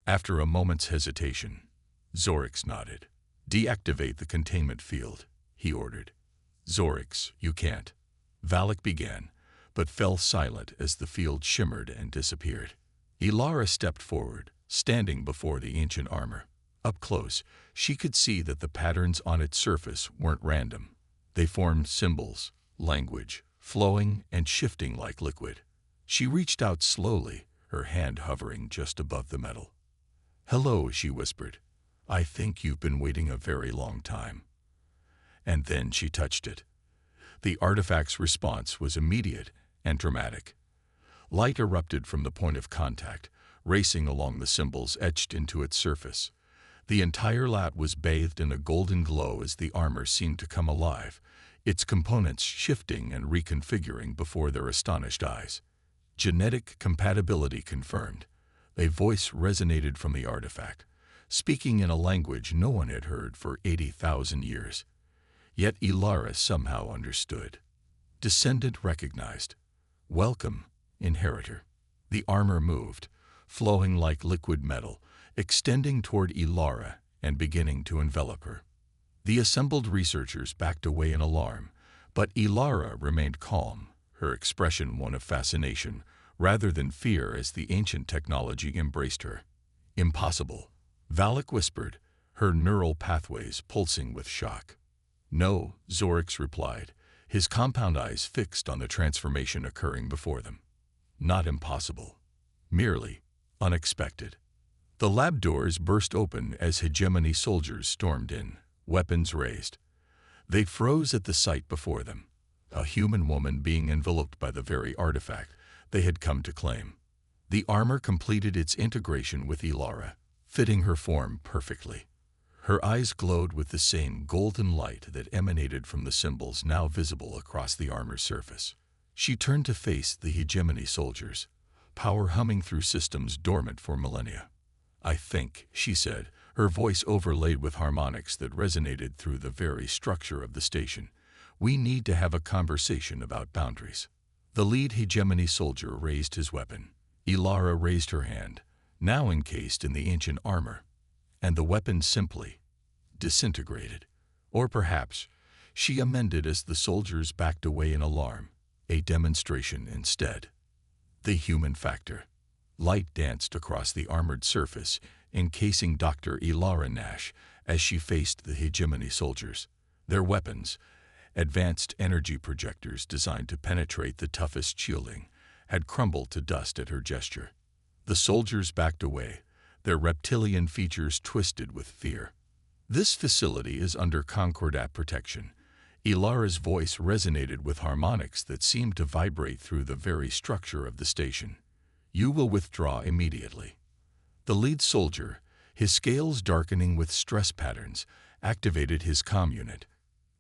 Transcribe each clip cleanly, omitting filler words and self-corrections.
After a moment's hesitation, Zorix nodded. "Deactivate the containment field," he ordered. "Zorix, you can't." Valak began, but fell silent as the field shimmered and disappeared. Elara stepped forward, standing before the ancient armor. Up close, she could see that the patterns on its surface weren't random. They formed symbols, language, flowing and shifting like liquid. She reached out slowly, her hand hovering just above the metal. "Hello," she whispered. "I think you've been waiting a very long time." And then she touched it. The artifact's response was immediate and dramatic. Light erupted from the point of contact, racing along the symbols etched into its surface. The entire lat was bathed in a golden glow as the armor seemed to come alive, its components shifting and reconfiguring before their astonished eyes. Genetic compatibility confirmed. A voice resonated from the artifact, speaking in a language no one had heard for 80,000 years. Yet Elara somehow understood. Descendant recognized. "Welcome, inheritor." The armor moved, flowing like liquid metal, extending toward Elara and beginning to envelop her. The assembled researchers backed away in alarm, but Elara remained calm, her expression one of fascination rather than fear as the ancient technology embraced her. "Impossible," Valak whispered, her neural pathways pulsing with shock. "No," Zorix replied, his compound eyes fixed on the transformation occurring before them. "Not impossible. Merely unexpected." The lab doors burst open as hegemony soldiers stormed in, weapons raised. They froze at the sight before them, a human woman being enveloped by the very artifact they had come to claim. The armor completed its integration with Elara, fitting her form perfectly. Her eyes glowed with the same golden light that emanated from the symbols now visible across the armor's surface. She turned to face the hegemony soldiers, power humming through systems dormant for millennia. "I think," she said, her voice overlaid with harmonics that resonated through the very structure of the station, "we need to have a conversation about boundaries." The lead hegemony soldier raised his weapon. Elara raised her hand, now encased in the ancient armor, and the weapon simply disintegrated. Or perhaps, she amended as the soldiers backed away in alarm, a demonstration instead. The human factor. Light danced across the armored surface, encasing Dr. Elara Nash as she faced the hegemony soldiers. Their weapons, advanced energy projectors designed to penetrate the toughest shielding, had crumbled to dust at her gesture. The soldiers backed away, their reptilian features twisted with fear. "This facility is under Concordat protection." Elara's voice resonated with harmonics that seemed to vibrate through the very structure of the station. "You will withdraw immediately." The lead soldier, his scales darkening with stress patterns, activated his comm unit.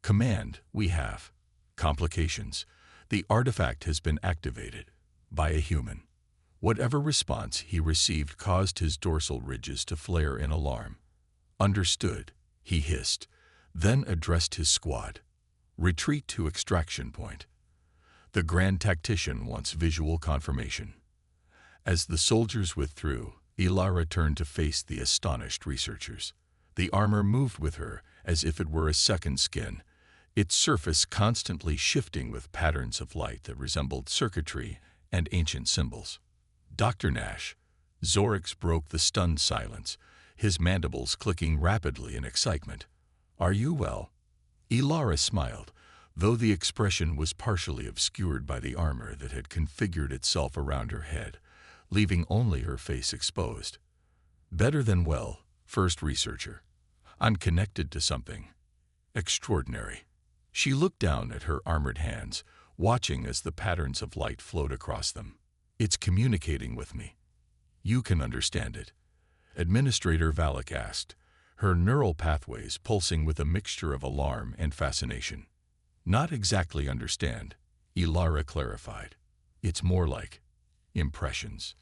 "Command, we have complications. The artifact has been activated by a human." Whatever response he received caused his dorsal ridges to flare in alarm. "Understood," he hissed, then addressed his squad. "Retreat to extraction point." The Grand Tactician wants visual confirmation. As the soldiers withdrew, Elara turned to face the astonished researchers. The armor moved with her as if it were a second skin, its surface constantly shifting with patterns of light that resembled circuitry and ancient symbols. "Dr. Nash," Zorix broke the stunned silence, his mandibles clicking rapidly in excitement. "Are you well?" Elara smiled, though the expression was partially obscured by the armor that had configured itself around her head, leaving only her face exposed. "Better than well, first researcher. I'm connected to something extraordinary." She looked down at her armored hands, watching as the patterns of light flowed across them. "It's communicating with me." "You can understand it?" Administrator Valak asked, her neural pathways pulsing with a mixture of alarm and fascination. "Not exactly understand," Elara clarified. "It's more like impressions,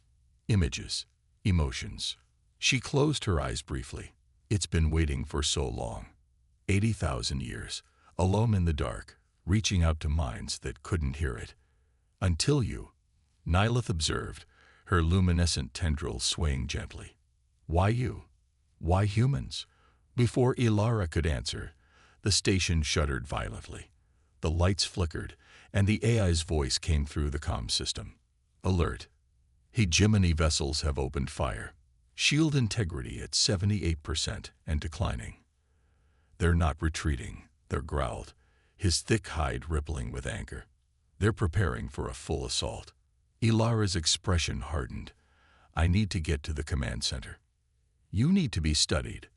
images, emotions." She closed her eyes briefly. "It's been waiting for so long. 80,000 years, alone in the dark, reaching out to minds that couldn't hear it. Until you," Nylith observed, her luminescent tendrils swaying gently. Why you? Why humans? Before Elara could answer, the station shuddered violently. The lights flickered, and the AI's voice came through the comm system. Alert. Hegemony vessels have opened fire. Shield integrity at 78% and declining. They're not retreating, they're growled, his thick hide rippling with anger. They're preparing for a full assault. Elara's expression hardened. I need to get to the command center. You need to be studied.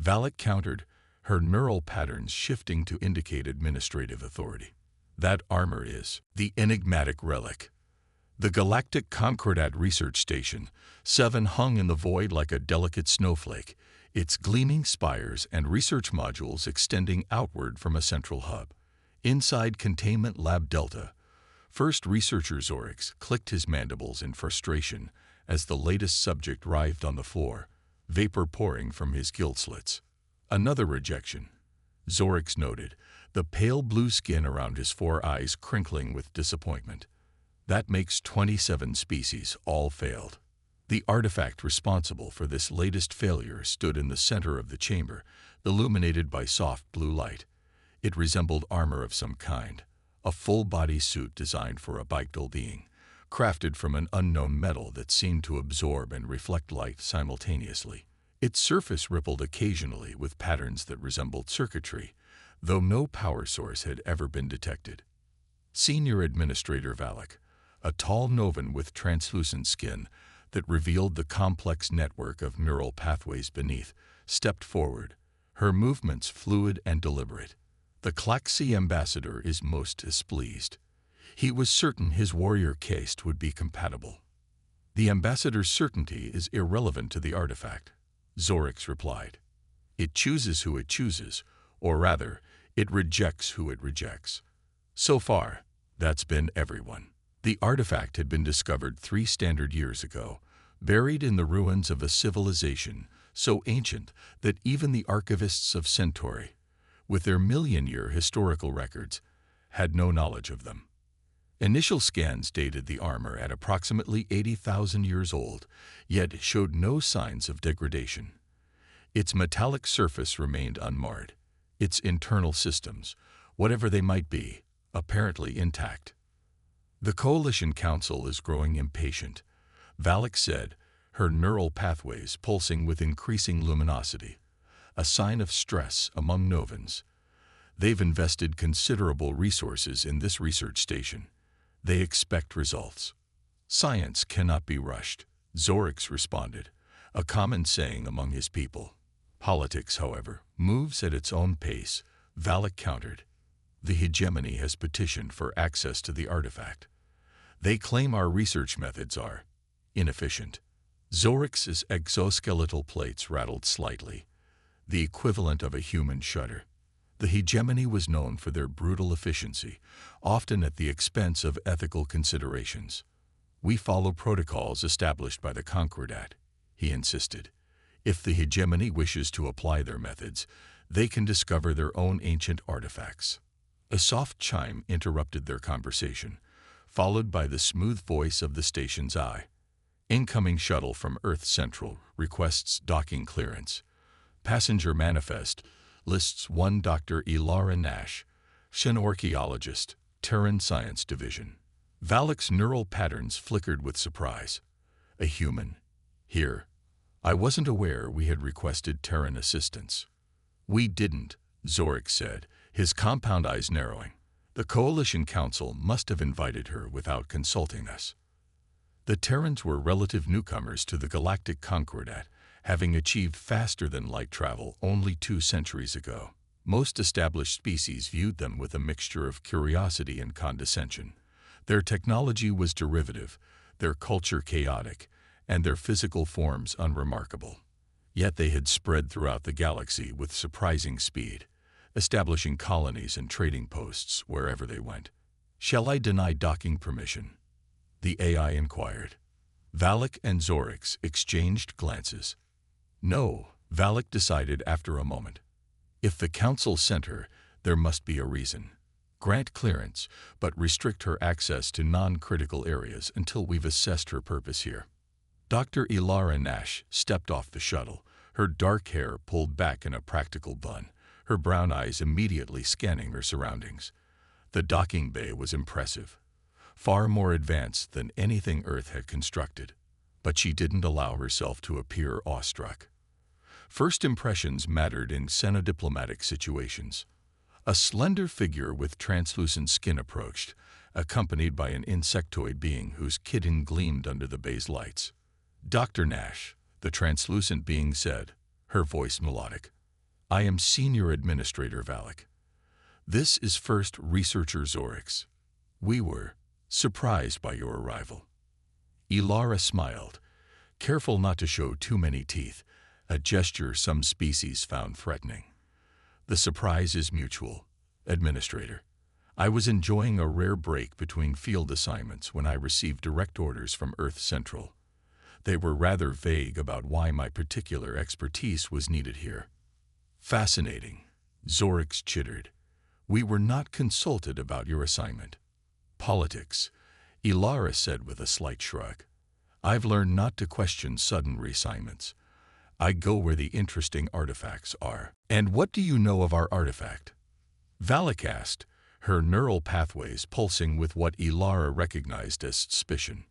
Valak countered, her neural patterns shifting to indicate administrative authority. That armor is the enigmatic relic. The galactic Concordat research station, 7 hung in the void like a delicate snowflake, its gleaming spires and research modules extending outward from a central hub. Inside Containment Lab Delta, first researcher Zoryx clicked his mandibles in frustration as the latest subject writhed on the floor, vapor pouring from his gill slits. Another rejection, Zoryx noted, the pale blue skin around his 4 eyes crinkling with disappointment. That makes 27 species, all failed. The artifact responsible for this latest failure stood in the center of the chamber, illuminated by soft blue light. It resembled armor of some kind, a full-body suit designed for a bipedal being, crafted from an unknown metal that seemed to absorb and reflect light simultaneously. Its surface rippled occasionally with patterns that resembled circuitry, though no power source had ever been detected. Senior Administrator Valak, a tall Novan with translucent skin that revealed the complex network of neural pathways beneath, stepped forward, her movements fluid and deliberate. The Klaxi ambassador is most displeased. He was certain his warrior caste would be compatible. The ambassador's certainty is irrelevant to the artifact, Zoryx replied. It chooses who it chooses, or rather, it rejects who it rejects. So far, that's been everyone. The artifact had been discovered 3 standard years ago, buried in the ruins of a civilization so ancient that even the archivists of Centauri, with their million-year historical records, had no knowledge of them. Initial scans dated the armor at approximately 80,000 years old, yet showed no signs of degradation. Its metallic surface remained unmarred, its internal systems, whatever they might be, apparently intact. The Coalition Council is growing impatient, Valak said, her neural pathways pulsing with increasing luminosity, a sign of stress among Novans. They've invested considerable resources in this research station. They expect results. Science cannot be rushed, Zoryx responded, a common saying among his people. Politics, however, moves at its own pace, Valak countered. The hegemony has petitioned for access to the artifact. They claim our research methods are inefficient. Zoryx's exoskeletal plates rattled slightly, the equivalent of a human shudder. The hegemony was known for their brutal efficiency, often at the expense of ethical considerations. We follow protocols established by the Concordat, he insisted. If the hegemony wishes to apply their methods, they can discover their own ancient artifacts. A soft chime interrupted their conversation, followed by the smooth voice of the station's eye. Incoming shuttle from Earth Central requests docking clearance. Passenger manifest lists one Dr. Elara Nash, xenoarchaeologist, Terran Science Division. Valak's neural patterns flickered with surprise. A human. Here. I wasn't aware we had requested Terran assistance. We didn't, Zoryx said, his compound eyes narrowing. The Coalition Council must have invited her without consulting us. The Terrans were relative newcomers to the galactic Concordat, having achieved faster-than-light travel only 2 centuries ago. Most established species viewed them with a mixture of curiosity and condescension. Their technology was derivative, their culture chaotic, and their physical forms unremarkable. Yet they had spread throughout the galaxy with surprising speed, establishing colonies and trading posts wherever they went. Shall I deny docking permission? The AI inquired. Valak and Zoryx exchanged glances. No, Valak decided after a moment. If the Council sent her, there must be a reason. Grant clearance, but restrict her access to non-critical areas until we've assessed her purpose here. Dr. Elara Nash stepped off the shuttle, her dark hair pulled back in a practical bun, her brown eyes immediately scanning her surroundings. The docking bay was impressive, far more advanced than anything Earth had constructed, but she didn't allow herself to appear awestruck. First impressions mattered in xenodiplomatic situations. A slender figure with translucent skin approached, accompanied by an insectoid being whose kitten gleamed under the bay's lights. "Dr. Nash," the translucent being said, her voice melodic. "I am Senior Administrator Relic. This is First Researcher Zoryx. We were surprised by your arrival." Elara smiled, careful not to show too many teeth, a gesture some species found threatening. "The surprise is mutual, Administrator. I was enjoying a rare break between field assignments when I received direct orders from Earth Central. They were rather vague about why my particular expertise was needed here." "Fascinating," Zoryx chittered. "We were not consulted about your assignment." "Politics," Elara said with a slight shrug. "I've learned not to question sudden reassignments. I go where the interesting artifacts are." "And what do you know of our artifact?" Relic asked, her neural pathways pulsing with what Elara recognized as suspicion.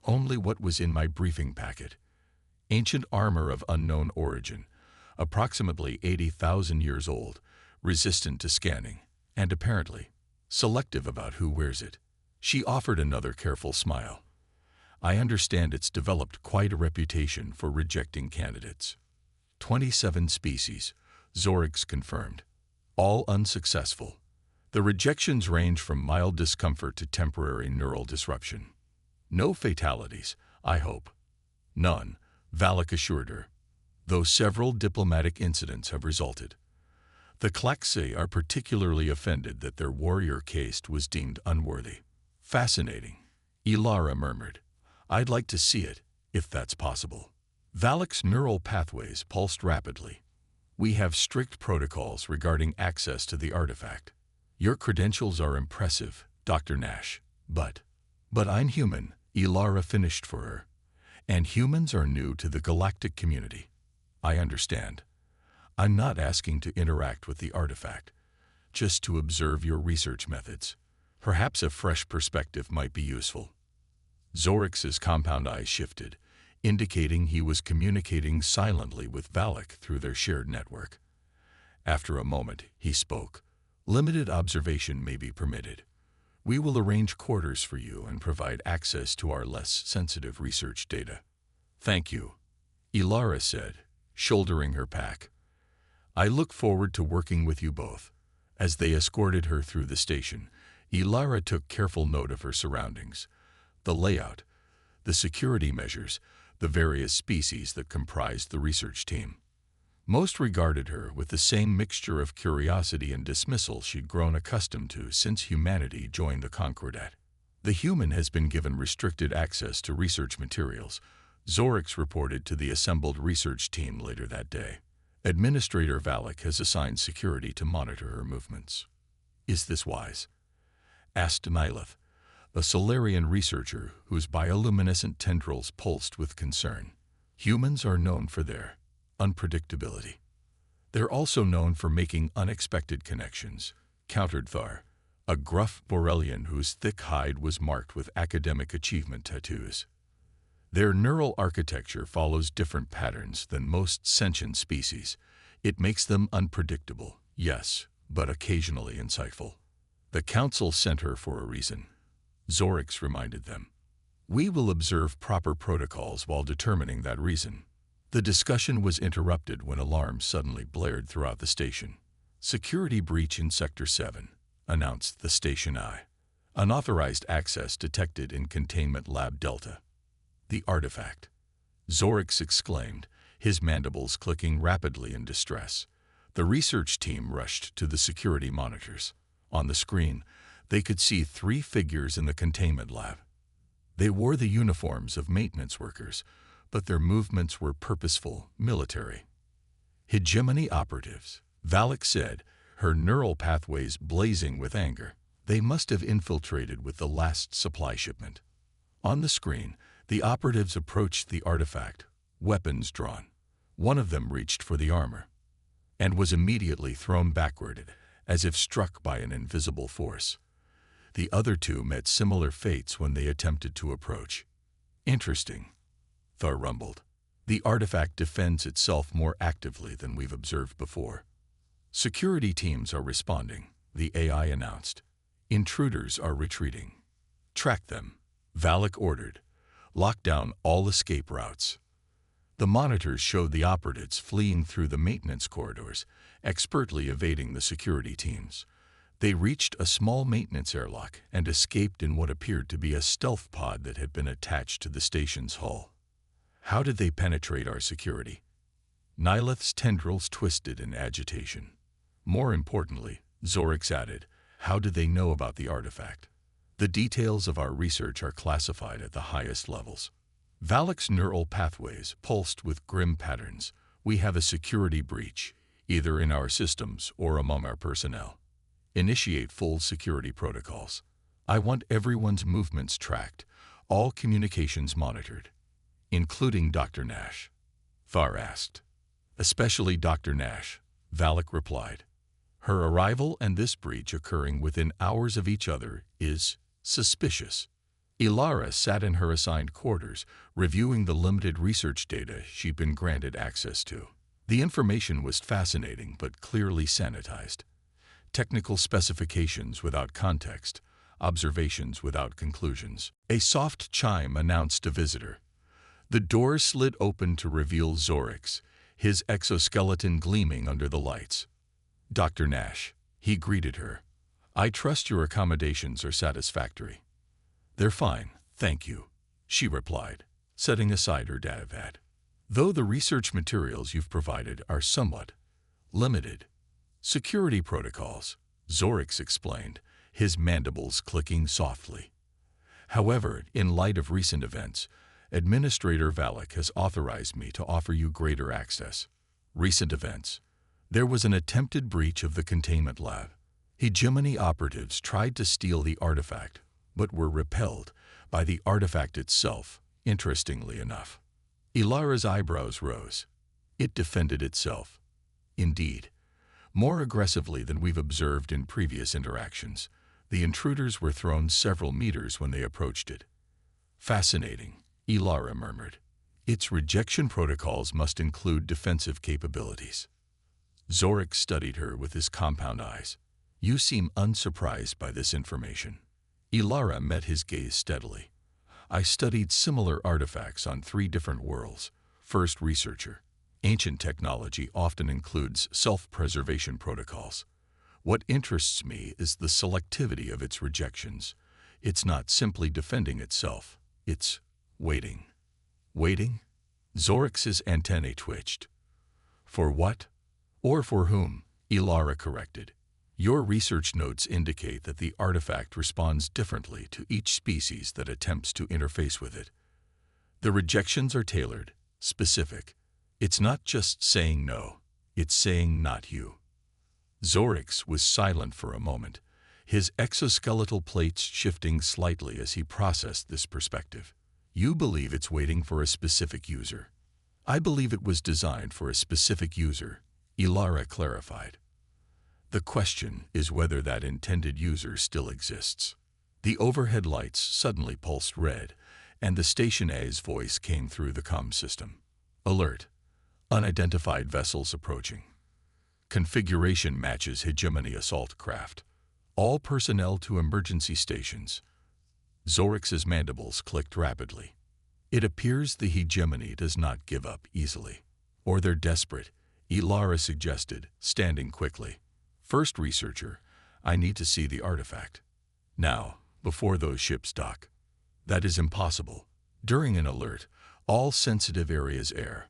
"Only what was in my briefing packet. Ancient armor of unknown origin, approximately 80,000 years old, resistant to scanning, and apparently selective about who wears it." She offered another careful smile. "I understand it's developed quite a reputation for rejecting candidates." 27 species, Zoryx confirmed. "All unsuccessful. The rejections range from mild discomfort to temporary neural disruption. No fatalities, I hope." "None," Relic assured her, though several diplomatic incidents have resulted. The Klaxay are particularly offended that their warrior caste was deemed unworthy. "Fascinating," Elara murmured. "I'd like to see it, if that's possible." Relic's neural pathways pulsed rapidly. "We have strict protocols regarding access to the artifact. Your credentials are impressive, Dr. Nash, but I'm human," Elara finished for her. "And humans are new to the galactic community. I understand. I'm not asking to interact with the artifact, just to observe your research methods. Perhaps a fresh perspective might be useful." Zoryx's compound eyes shifted, indicating he was communicating silently with Relic through their shared network. After a moment, he spoke. "Limited observation may be permitted. We will arrange quarters for you and provide access to our less sensitive research data." "Thank you," Elara said, shouldering her pack. "I look forward to working with you both." As they escorted her through the station, Elara took careful note of her surroundings. The layout, the security measures, the various species that comprised the research team. Most regarded her with the same mixture of curiosity and dismissal she'd grown accustomed to since humanity joined the Concordat. "The human has been given restricted access to research materials," Zoryx reported to the assembled research team later that day. "Administrator Relic has assigned security to monitor her movements." "Is this wise?" asked Nylith, a Solarian researcher whose bioluminescent tendrils pulsed with concern. "Humans are known for their unpredictability. They're also known for making unexpected connections," countered Thar, a gruff Borrelian whose thick hide was marked with academic achievement tattoos. "Their neural architecture follows different patterns than most sentient species. It makes them unpredictable, yes, but occasionally insightful. The Council sent her for a reason," Zoryx reminded them. "We will observe proper protocols while determining that reason." The discussion was interrupted when alarms suddenly blared throughout the station. "Security breach in Sector 7, announced the station eye. "Unauthorized access detected in Containment Lab Delta." "The artifact," Zoryx exclaimed, his mandibles clicking rapidly in distress. The research team rushed to the security monitors. On the screen, they could see 3 figures in the containment lab. They wore the uniforms of maintenance workers, but their movements were purposeful, military. "Hegemony operatives," Relic said, her neural pathways blazing with anger. "They must have infiltrated with the last supply shipment." On the screen, The operatives approached the artifact, weapons drawn. One of them reached for the armor and was immediately thrown backward as if struck by an invisible force. The other two met similar fates when they attempted to approach. Interesting, Thar rumbled. The artifact defends itself more actively than we've observed before. Security teams are responding, the AI announced. Intruders are retreating. Track them, Relic ordered. Lock down all escape routes. The monitors showed the operatives fleeing through the maintenance corridors, expertly evading the security teams. They reached a small maintenance airlock and escaped in what appeared to be a stealth pod that had been attached to the station's hull. How did they penetrate our security? Nilith's tendrils twisted in agitation. More importantly, Zoryx added, how did they know about the artifact? The details of our research are classified at the highest levels. Valak's neural pathways pulsed with grim patterns. We have a security breach, either in our systems or among our personnel. Initiate full security protocols. I want everyone's movements tracked, all communications monitored, including Dr. Nash. Thar asked. Especially Dr. Nash, Relic replied. Her arrival and this breach occurring within hours of each other is suspicious. Elara sat in her assigned quarters, reviewing the limited research data she'd been granted access to. The information was fascinating but clearly sanitized. Technical specifications without context, observations without conclusions. A soft chime announced a visitor. The door slid open to reveal Zoryx, his exoskeleton gleaming under the lights. Dr. Nash, he greeted her. I trust your accommodations are satisfactory. They're fine, thank you, she replied, setting aside her datapad. Though the research materials you've provided are somewhat limited. Security protocols, Zoryx explained, his mandibles clicking softly. However, in light of recent events, Administrator Relic has authorized me to offer you greater access. Recent events. There was an attempted breach of the containment lab. Hegemony operatives tried to steal the artifact, but were repelled by the artifact itself, interestingly enough. Elara's eyebrows rose. It defended itself. Indeed, more aggressively than we've observed in previous interactions. The intruders were thrown several meters when they approached it. Fascinating, Elara murmured. Its rejection protocols must include defensive capabilities. Zoryx studied her with his compound eyes. You seem unsurprised by this information. Elara met his gaze steadily. I studied similar artifacts on 3 different worlds. First researcher. Ancient technology often includes self-preservation protocols. What interests me is the selectivity of its rejections. It's not simply defending itself. It's waiting. Waiting? Zoryx's antennae twitched. For what? Or for whom? Elara corrected. Your research notes indicate that the artifact responds differently to each species that attempts to interface with it. The rejections are tailored, specific. It's not just saying no, it's saying not you. Zoryx was silent for a moment, his exoskeletal plates shifting slightly as he processed this perspective. You believe it's waiting for a specific user. I believe it was designed for a specific user, Elara clarified. The question is whether that intended user still exists. The overhead lights suddenly pulsed red, and the Station A's voice came through the comm system. Alert. Unidentified vessels approaching. Configuration matches hegemony assault craft. All personnel to emergency stations. Zoryx's mandibles clicked rapidly. It appears the hegemony does not give up easily. Or they're desperate, Elara suggested, standing quickly. First researcher, I need to see the artifact. Now, before those ships dock. That is impossible. During an alert, all sensitive areas air.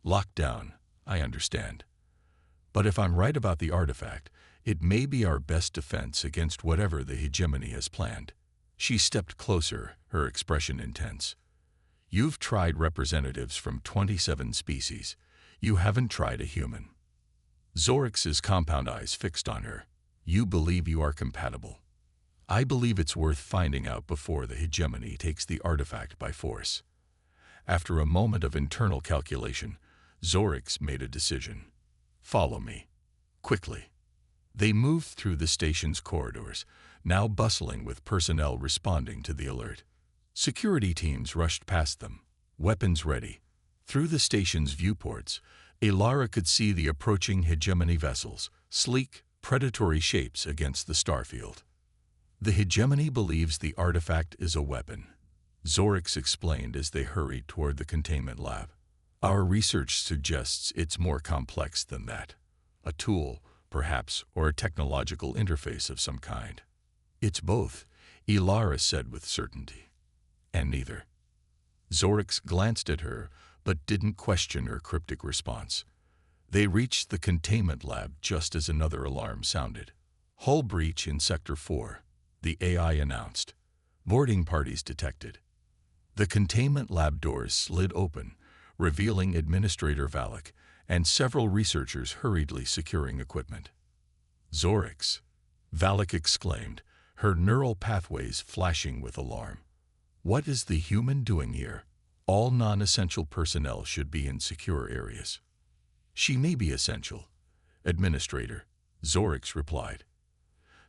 Locked down, I understand. But if I'm right about the artifact, it may be our best defense against whatever the hegemony has planned. She stepped closer, her expression intense. You've tried representatives from 27 species. You haven't tried a human. Zoryx's compound eyes fixed on her. You believe you are compatible. I believe it's worth finding out before the hegemony takes the artifact by force. After a moment of internal calculation, Zorix made a decision. Follow me. Quickly. They moved through the station's corridors, now bustling with personnel responding to the alert. Security teams rushed past them, weapons ready. Through the station's viewports, Elara could see the approaching hegemony vessels, sleek, predatory shapes against the starfield. The hegemony believes the artifact is a weapon, Zorix explained as they hurried toward the containment lab. Our research suggests it's more complex than that. A tool, perhaps, or a technological interface of some kind. It's both, Elara said with certainty. And neither. Zorix glanced at her, but didn't question her cryptic response. They reached the containment lab just as another alarm sounded. Hull breach in Sector 4, the AI announced. Boarding parties detected. The containment lab doors slid open, revealing Administrator Relic and several researchers hurriedly securing equipment. Zorix, Relic exclaimed, her neural pathways flashing with alarm. What is the human doing here? All non-essential personnel should be in secure areas. She may be essential, Administrator, Zorix replied.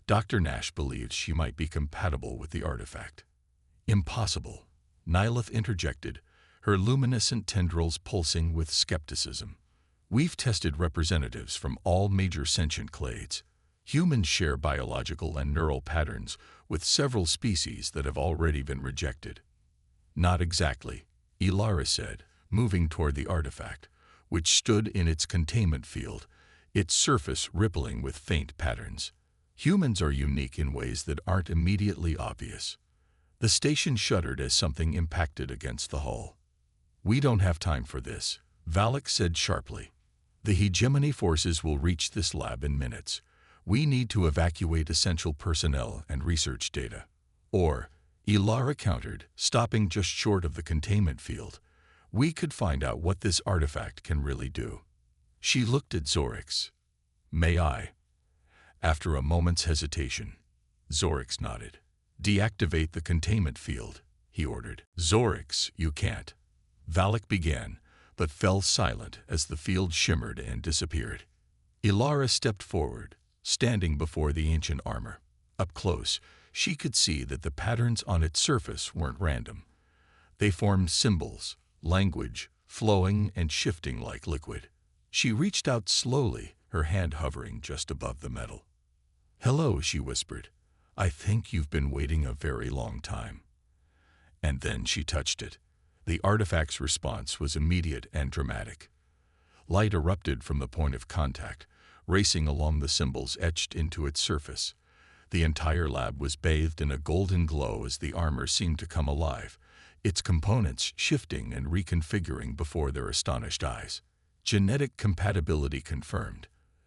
Dr. Nash believes she might be compatible with the artifact. Impossible, Nihilith interjected, her luminescent tendrils pulsing with skepticism. We've tested representatives from all major sentient clades. Humans share biological and neural patterns with several species that have already been rejected. Not exactly, Elara said, moving toward the artifact, which stood in its containment field, its surface rippling with faint patterns. Humans are unique in ways that aren't immediately obvious. The station shuddered as something impacted against the hull. We don't have time for this, Relic said sharply. The hegemony forces will reach this lab in minutes. We need to evacuate essential personnel and research data. Or, Elara countered, stopping just short of the containment field, we could find out what this artifact can really do. She looked at Zorix. May I? After a moment's hesitation, Zorix nodded. Deactivate the containment field, he ordered. Zorix, you can't. Relic began, but fell silent as the field shimmered and disappeared. Elara stepped forward, standing before the ancient armor. Up close, she could see that the patterns on its surface weren't random. They formed symbols, language, flowing and shifting like liquid. She reached out slowly, her hand hovering just above the metal. Hello, she whispered. I think you've been waiting a very long time. And then she touched it. The artifact's response was immediate and dramatic. Light erupted from the point of contact, racing along the symbols etched into its surface. The entire lab was bathed in a golden glow as the armor seemed to come alive, its components shifting and reconfiguring before their astonished eyes. Genetic compatibility confirmed.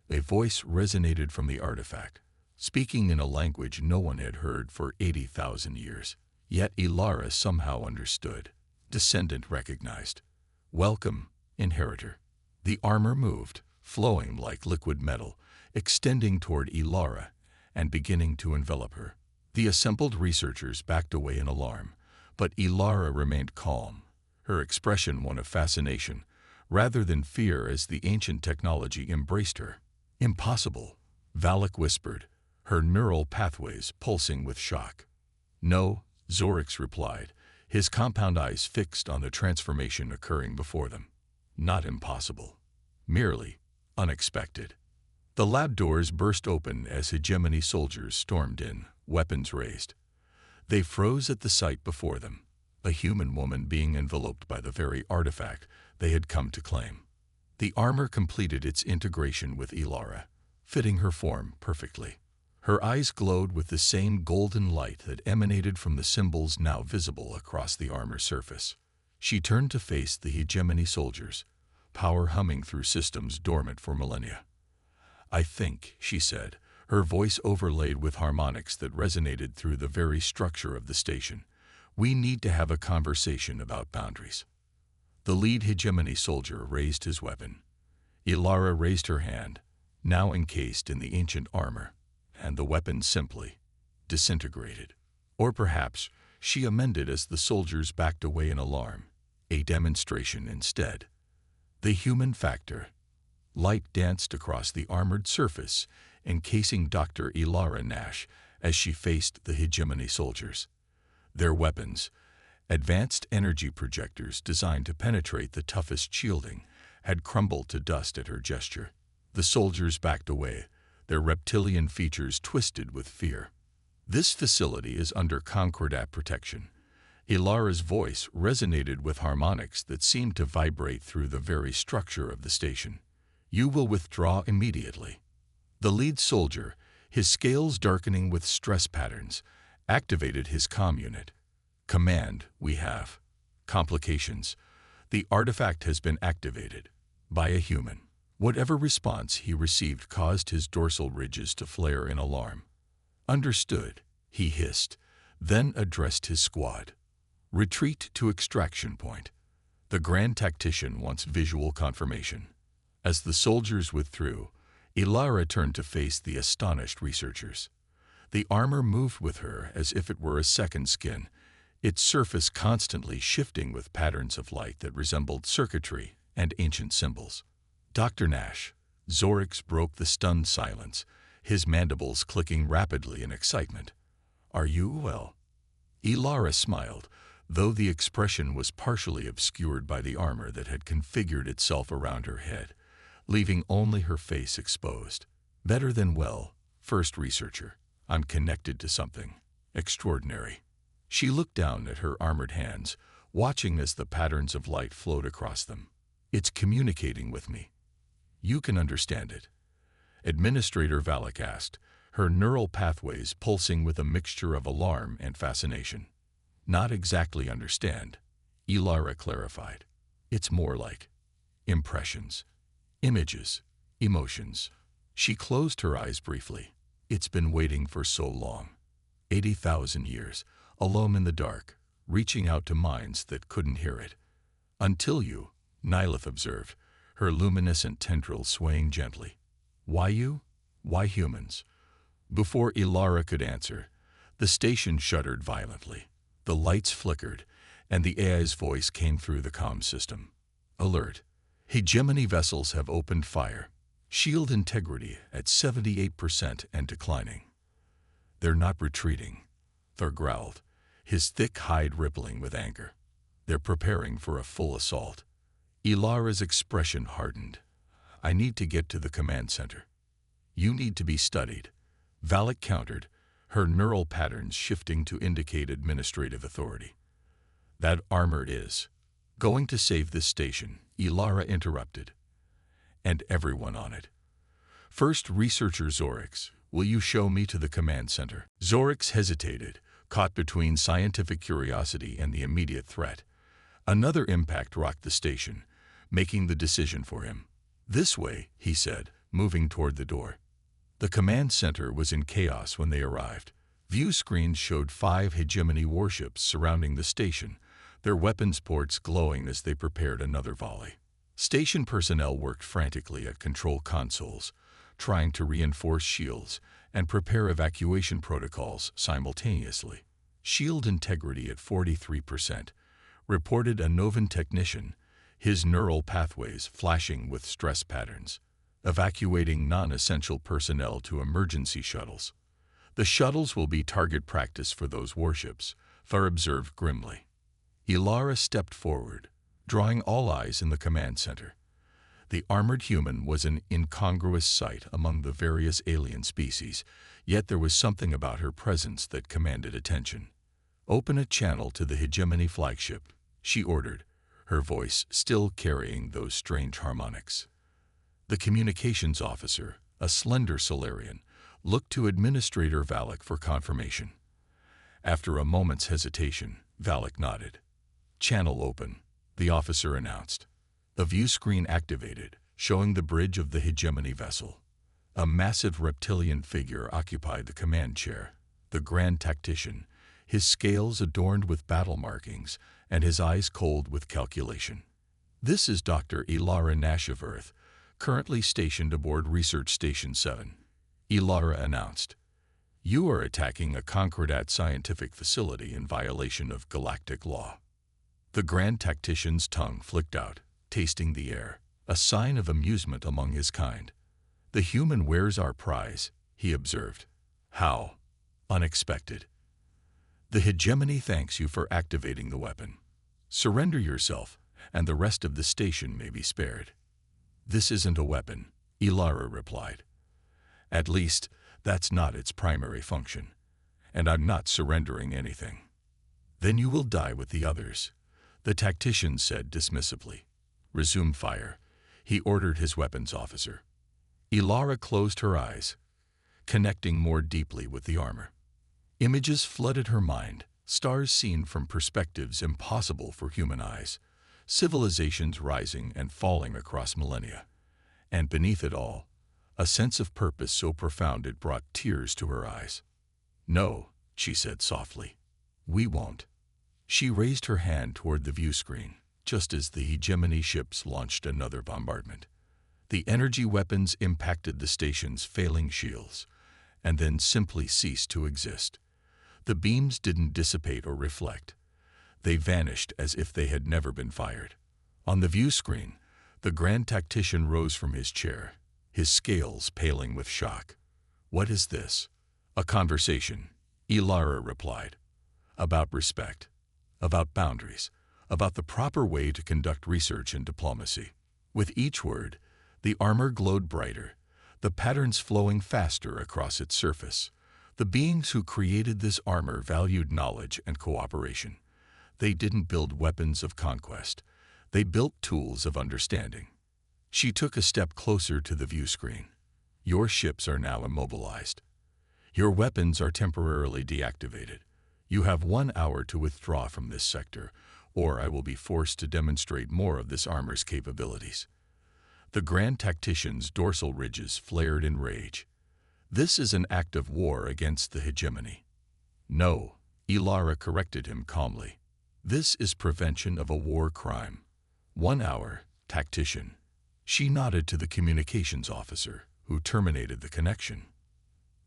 A voice resonated from the artifact, speaking in a language no one had heard for 80,000 years. Yet Elara somehow understood. Descendant recognized. Welcome, inheritor. The armor moved, flowing like liquid metal, extending toward Elara and beginning to envelop her. The assembled researchers backed away in alarm, but Elara remained calm, her expression one of fascination, rather than fear as the ancient technology embraced her. Impossible, Relic whispered, her neural pathways pulsing with shock. No, Zorix replied, his compound eyes fixed on the transformation occurring before them. Not impossible. Merely unexpected. The lab doors burst open as hegemony soldiers stormed in, weapons raised. They froze at the sight before them, a human woman being enveloped by the very artifact they had come to claim. The armor completed its integration with Elara, fitting her form perfectly. Her eyes glowed with the same golden light that emanated from the symbols now visible across the armor surface. She turned to face the hegemony soldiers, power humming through systems dormant for millennia. I think, she said, her voice overlaid with harmonics that resonated through the very structure of the station, we need to have a conversation about boundaries. The lead hegemony soldier raised his weapon. Elara raised her hand, now encased in the ancient armor, and the weapon simply disintegrated. Or perhaps she amended as the soldiers backed away in alarm, a demonstration instead. The human factor. Light danced across the armored surface, encasing Dr. Elara Nash as she faced the hegemony soldiers. Their weapons, advanced energy projectors designed to penetrate the toughest shielding, had crumbled to dust at her gesture. The soldiers backed away, their reptilian features twisted with fear. This facility is under Concordat protection. Elara's voice resonated with harmonics that seemed to vibrate through the very structure of the station. You will withdraw immediately. The lead soldier, his scales darkening with stress patterns, activated his comm unit. Command, we have complications. The artifact has been activated by a human. Whatever response he received caused his dorsal ridges to flare in alarm. Understood, he hissed, then addressed his squad. Retreat to extraction point. The Grand Tactician wants visual confirmation. As the soldiers withdrew, Elara turned to face the astonished researchers. The armor moved with her as if it were a second skin, its surface constantly shifting with patterns of light that resembled circuitry and ancient symbols. Dr. Nash, Zoryx broke the stunned silence, his mandibles clicking rapidly in excitement. Are you well? Elara smiled, though the expression was partially obscured by the armor that had configured itself around her head, leaving only her face exposed. Better than well, first researcher. I'm connected to something extraordinary. She looked down at her armored hands, watching as the patterns of light flowed across them. It's communicating with me. You can understand it. Administrator Relic asked, her neural pathways pulsing with a mixture of alarm and fascination. Not exactly understand, Elara clarified. It's more like impressions, images, emotions. She closed her eyes briefly. It's been waiting for so long. 80,000 years, alone in the dark, reaching out to minds that couldn't hear it. Until you, Nylith observed, her luminescent tendrils swaying gently. Why you? Why humans? Before Elara could answer, the station shuddered violently. The lights flickered, and the AI's voice came through the comm system. Alert. Hegemony vessels have opened fire. Shield integrity at 78% and declining. They're not retreating, Thor growled, his thick hide rippling with anger. They're preparing for a full assault. Elara's expression hardened. I need to get to the command center. You need to be studied, Relic countered, her neural patterns shifting to indicate administrative authority. That armored is going to save this station, Elara interrupted. And everyone on it. First, researcher Zoryx, will you show me to the command center? Zoryx hesitated, caught between scientific curiosity and the immediate threat. Another impact rocked the station, making the decision for him. This way, he said, moving toward the door. The command center was in chaos when they arrived. View screens showed 5 hegemony warships surrounding the station, their weapons ports glowing as they prepared another volley. Station personnel worked frantically at control consoles, trying to reinforce shields and prepare evacuation protocols simultaneously. Shield integrity at 43%, reported a Novan technician, his neural pathways flashing with stress patterns. Evacuating non-essential personnel to emergency shuttles. The shuttles will be target practice for those warships, Thor observed grimly. Elara stepped forward, drawing all eyes in the command center. The armored human was an incongruous sight among the various alien species, yet there was something about her presence that commanded attention. Open a channel to the hegemony flagship, she ordered, her voice still carrying those strange harmonics. The communications officer, a slender Solarian, looked to Administrator Relic for confirmation. After a moment's hesitation, Relic nodded. Channel open, the officer announced. A view screen activated, showing the bridge of the hegemony vessel. A massive reptilian figure occupied the command chair, the Grand Tactician, his scales adorned with battle markings and his eyes cold with calculation. This is Dr. Elara Nash of Earth, currently stationed aboard Research Station 7, Elara announced. You are attacking a Concordat scientific facility in violation of galactic law. The Grand Tactician's tongue flicked out, tasting the air, a sign of amusement among his kind. The human wears our prize, he observed. How unexpected. The hegemony thanks you for activating the weapon. Surrender yourself, and the rest of the station may be spared. This isn't a weapon, Elara replied. At least, that's not its primary function, and I'm not surrendering anything. Then you will die with the others, the tactician said dismissively. Resume fire, he ordered his weapons officer. Elara closed her eyes, connecting more deeply with the armor. Images flooded her mind, stars seen from perspectives impossible for human eyes, civilizations rising and falling across millennia. And beneath it all, a sense of purpose so profound it brought tears to her eyes. No, she said softly. We won't. She raised her hand toward the view screen, just as the hegemony ships launched another bombardment. The energy weapons impacted the station's failing shields, and then simply ceased to exist. The beams didn't dissipate or reflect. They vanished as if they had never been fired. On the view screen, the Grand Tactician rose from his chair, his scales paling with shock. What is this? A conversation, Elara replied. About respect, about boundaries, about the proper way to conduct research and diplomacy. With each word, the armor glowed brighter, the patterns flowing faster across its surface. The beings who created this armor valued knowledge and cooperation. They didn't build weapons of conquest. They built tools of understanding. She took a step closer to the view screen. Your ships are now immobilized. Your weapons are temporarily deactivated. You have 1 hour to withdraw from this sector, or I will be forced to demonstrate more of this armor's capabilities. The Grand Tactician's dorsal ridges flared in rage. This is an act of war against the hegemony. No, Elara corrected him calmly. This is prevention of a war crime. 1 hour, tactician. She nodded to the communications officer, who terminated the connection.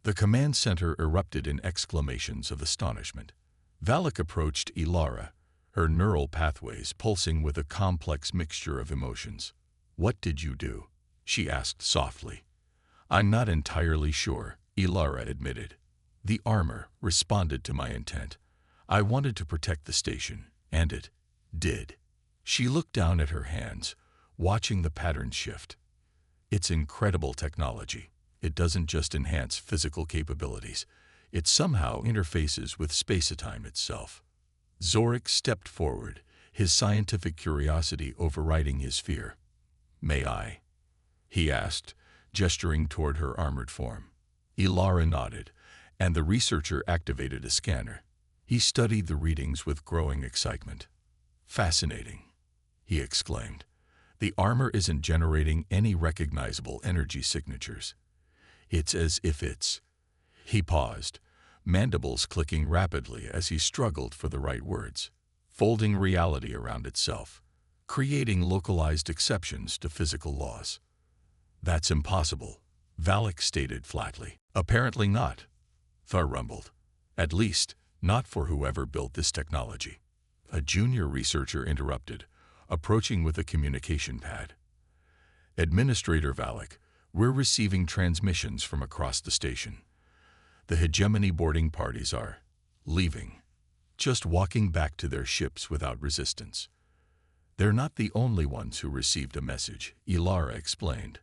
The command center erupted in exclamations of astonishment. Valak approached Elara, her neural pathways pulsing with a complex mixture of emotions. What did you do? She asked softly. I'm not entirely sure, Elara admitted. The armor responded to my intent. I wanted to protect the station, and it did. She looked down at her hands, watching the patterns shift. It's incredible technology. It doesn't just enhance physical capabilities. It somehow interfaces with space-time itself. Zorik stepped forward, his scientific curiosity overriding his fear. May I? He asked, gesturing toward her armored form. Elara nodded, and the researcher activated a scanner. He studied the readings with growing excitement. Fascinating, he exclaimed. The armor isn't generating any recognizable energy signatures. It's as if it's... He paused, mandibles clicking rapidly as he struggled for the right words, folding reality around itself, creating localized exceptions to physical laws. That's impossible, Valak stated flatly. Apparently not, Thar rumbled. At least, not for whoever built this technology. A junior researcher interrupted, approaching with a communication pad. Administrator Valak, we're receiving transmissions from across the station. The hegemony boarding parties are leaving, just walking back to their ships without resistance. They're not the only ones who received a message, Elara explained.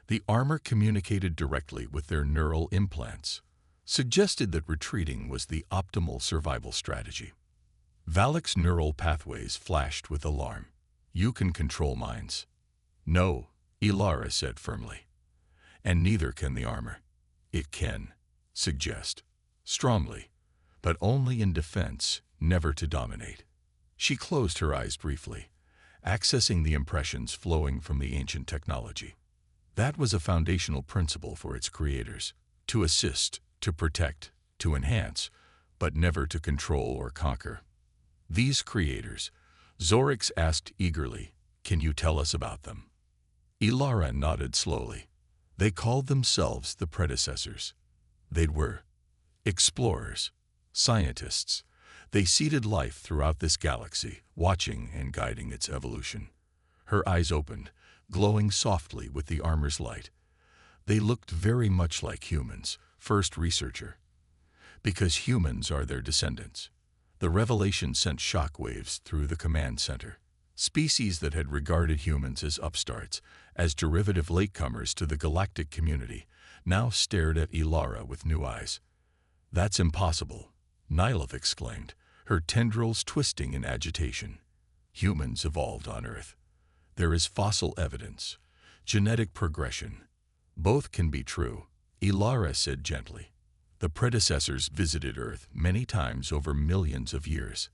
The armor communicated directly with their neural implants, suggested that retreating was the optimal survival strategy. Valak's neural pathways flashed with alarm. You can control minds. No, Elara said firmly. And neither can the armor. It can suggest, strongly, but only in defense, never to dominate. She closed her eyes briefly, accessing the impressions flowing from the ancient technology. That was a foundational principle for its creators: to assist, to protect, to enhance, but never to control or conquer. These creators, Zorix asked eagerly, can you tell us about them? Elara nodded slowly. They called themselves the predecessors. They were Explorers, scientists, they seeded life throughout this galaxy, watching and guiding its evolution. Her eyes opened, glowing softly with the armor's light. They looked very much like humans, first researcher. Because humans are their descendants. The revelation sent shockwaves through the command center. Species that had regarded humans as upstarts, as derivative latecomers to the galactic community, now stared at Elara with new eyes. "That's impossible," Nylith exclaimed, her tendrils twisting in agitation. "Humans evolved on Earth. There is fossil evidence, genetic progression. Both can be true," Elara said gently. "The predecessors visited Earth many times over millions of years.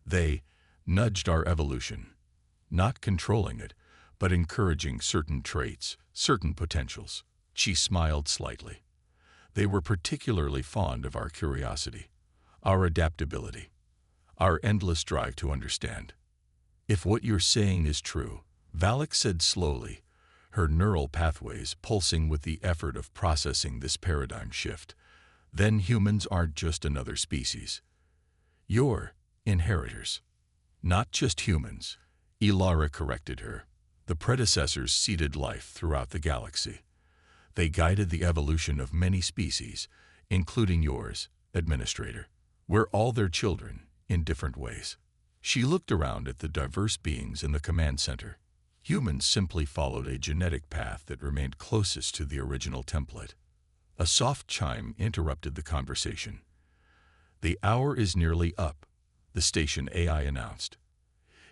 They nudged our evolution, not controlling it, but encouraging certain traits, certain potentials." She smiled slightly. "They were particularly fond of our curiosity, our adaptability, our endless drive to understand. If what you're saying is true," Valak said slowly, her neural pathways pulsing with the effort of processing this paradigm shift, "then humans aren't just another species. You're inheritors." "Not just humans," Elara corrected her. "The predecessors seeded life throughout the galaxy. They guided the evolution of many species, including yours, Administrator. We're all their children, in different ways." She looked around at the diverse beings in the command center. Humans simply followed a genetic path that remained closest to the original template. A soft chime interrupted the conversation. "The hour is nearly up," the station AI announced.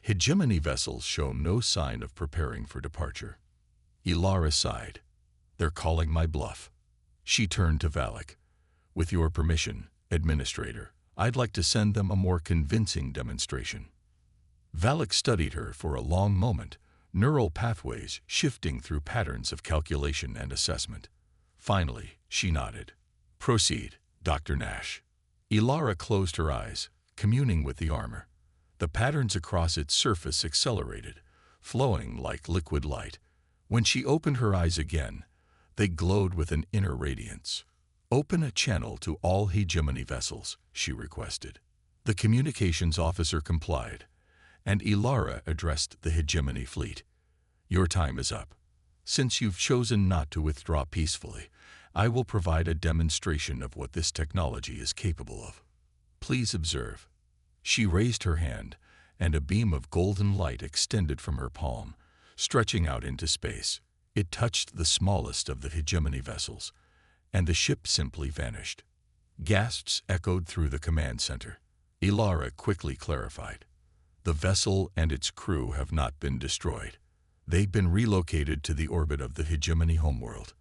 "Hegemony vessels show no sign of preparing for departure." Elara sighed. "They're calling my bluff." She turned to Valak. "With your permission, Administrator, I'd like to send them a more convincing demonstration." Valak studied her for a long moment, neural pathways shifting through patterns of calculation and assessment. Finally, she nodded. "Proceed, Dr. Nash." Elara closed her eyes, communing with the armor. The patterns across its surface accelerated, flowing like liquid light. When she opened her eyes again, they glowed with an inner radiance. "Open a channel to all hegemony vessels," she requested. The communications officer complied, and Elara addressed the hegemony fleet. "Your time is up. Since you've chosen not to withdraw peacefully, I will provide a demonstration of what this technology is capable of. Please observe." She raised her hand, and a beam of golden light extended from her palm, stretching out into space. It touched the smallest of the hegemony vessels, and the ship simply vanished. Gasps echoed through the command center. Elara quickly clarified. "The vessel and its crew have not been destroyed. They've been relocated to the orbit of the hegemony homeworld,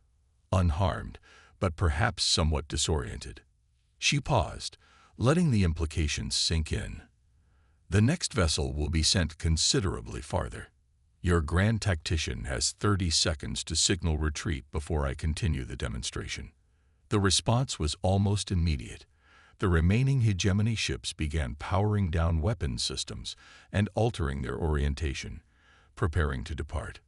unharmed, but perhaps somewhat disoriented." She paused, letting the implications sink in. "The next vessel will be sent considerably farther. Your Grand Tactician has 30 seconds to signal retreat before I continue the demonstration." The response was almost immediate. The remaining hegemony ships began powering down weapons systems and altering their orientation, preparing to depart.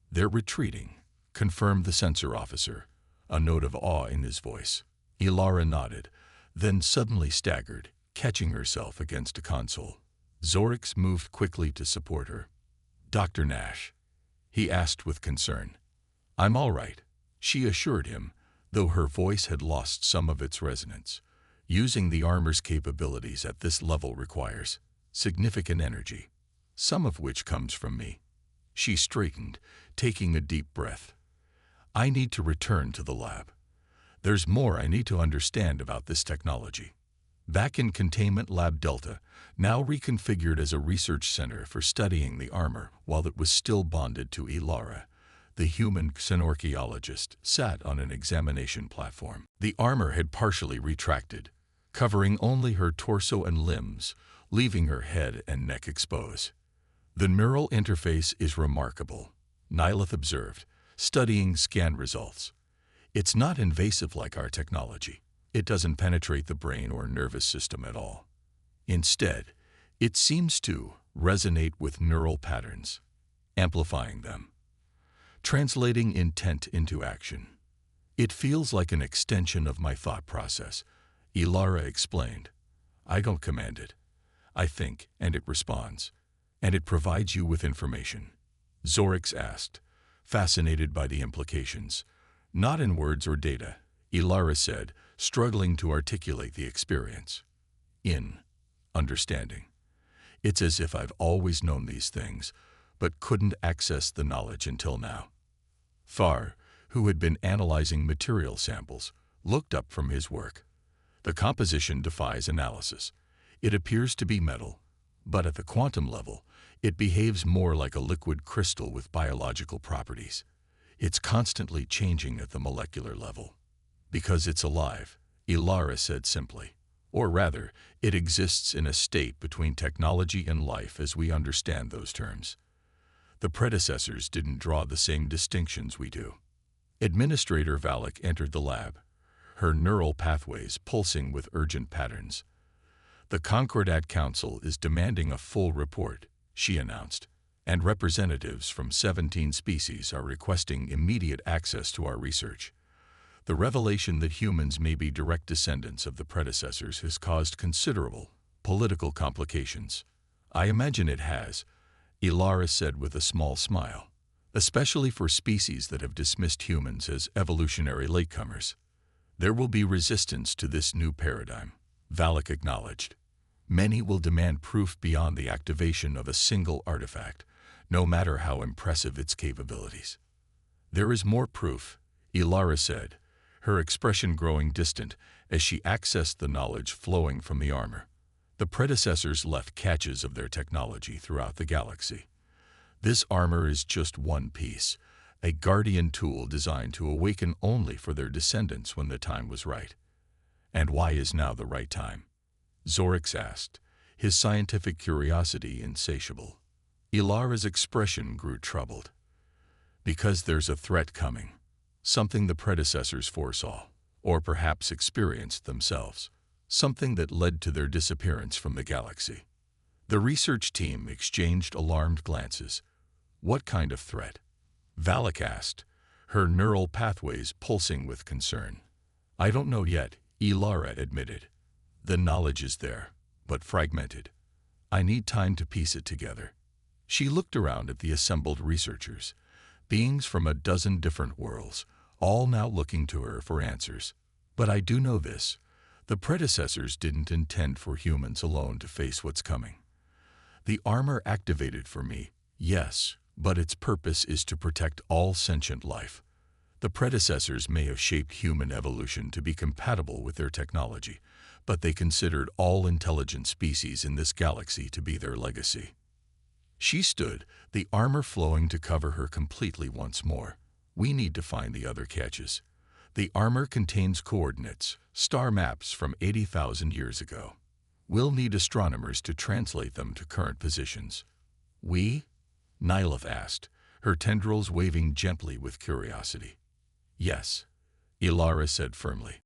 "They're retreating," confirmed the sensor officer, a note of awe in his voice. Elara nodded, then suddenly staggered, catching herself against a console. Zorix moved quickly to support her. "Dr. Nash," he asked with concern. "I'm all right," she assured him, though her voice had lost some of its resonance. "Using the armor's capabilities at this level requires significant energy, some of which comes from me." She straightened, taking a deep breath. "I need to return to the lab. There's more I need to understand about this technology." Back in Containment Lab Delta, now reconfigured as a research center for studying the armor while it was still bonded to Elara, the human xenoarchaeologist sat on an examination platform. The armor had partially retracted, covering only her torso and limbs, leaving her head and neck exposed. "The neural interface is remarkable," Nylith observed, studying scan results. "It's not invasive like our technology. It doesn't penetrate the brain or nervous system at all. Instead, it seems to resonate with neural patterns, amplifying them, translating intent into action. It feels like an extension of my thought process, Elara explained. I don't command it. I think, and it responds. And it provides you with information. Zorix asked, fascinated by the implications. Not in words or data, Elara said, struggling to articulate the experience. In understanding. It's as if I've always known these things, but couldn't access the knowledge until now. Far, who had been analyzing material samples, looked up from his work. The composition defies analysis. It appears to be metal, but at the quantum level, it behaves more like a liquid crystal with biological properties. It's constantly changing at the molecular level. Because it's alive, Elara said simply. Or rather, it exists in a state between technology and life as we understand those terms. The predecessors didn't draw the same distinctions we do. Administrator Relic entered the lab, her neural pathways pulsing with urgent patterns. The Concordat Council is demanding a full report, she announced, and representatives from 17 species are requesting immediate access to our research. The revelation that humans may be direct descendants of the predecessors has caused considerable political complications. I imagine it has, Elara said with a small smile, especially for species that have dismissed humans as evolutionary latecomers. There will be resistance to this new paradigm, Relic acknowledged. Many will demand proof beyond the activation of a single artifact, no matter how impressive its capabilities. There is more proof, Elara said, her expression growing distant as she accessed the knowledge flowing from the armor. The predecessors left caches of their technology throughout the galaxy. This armor is just one piece, a guardian tool designed to awaken only for their descendants when the time was right. And why is now the right time? Zorix asked, his scientific curiosity insatiable. Elara's expression grew troubled. Because there's a threat coming. Something the predecessors foresaw, or perhaps experienced themselves. Something that led to their disappearance from the galaxy. The research team exchanged alarmed glances. What kind of threat? Relic asked, her neural pathways pulsing with concern. I don't know yet, Elara admitted. The knowledge is there, but fragmented. I need time to piece it together. She looked around at the assembled researchers, beings from a dozen different worlds, all now looking to her for answers. But I do know this. The predecessors didn't intend for humans alone to face what's coming. The armor activated for me, yes, but its purpose is to protect all sentient life. The predecessors may have shaped human evolution to be compatible with their technology, but they considered all intelligent species in this galaxy to be their legacy. She stood, the armor flowing to cover her completely once more. We need to find the other caches. The armor contains coordinates, star maps from 80,000 years ago. We'll need astronomers to translate them to current positions. We? Nyleth asked, her tendrils waving gently with curiosity. Yes, Elara said firmly.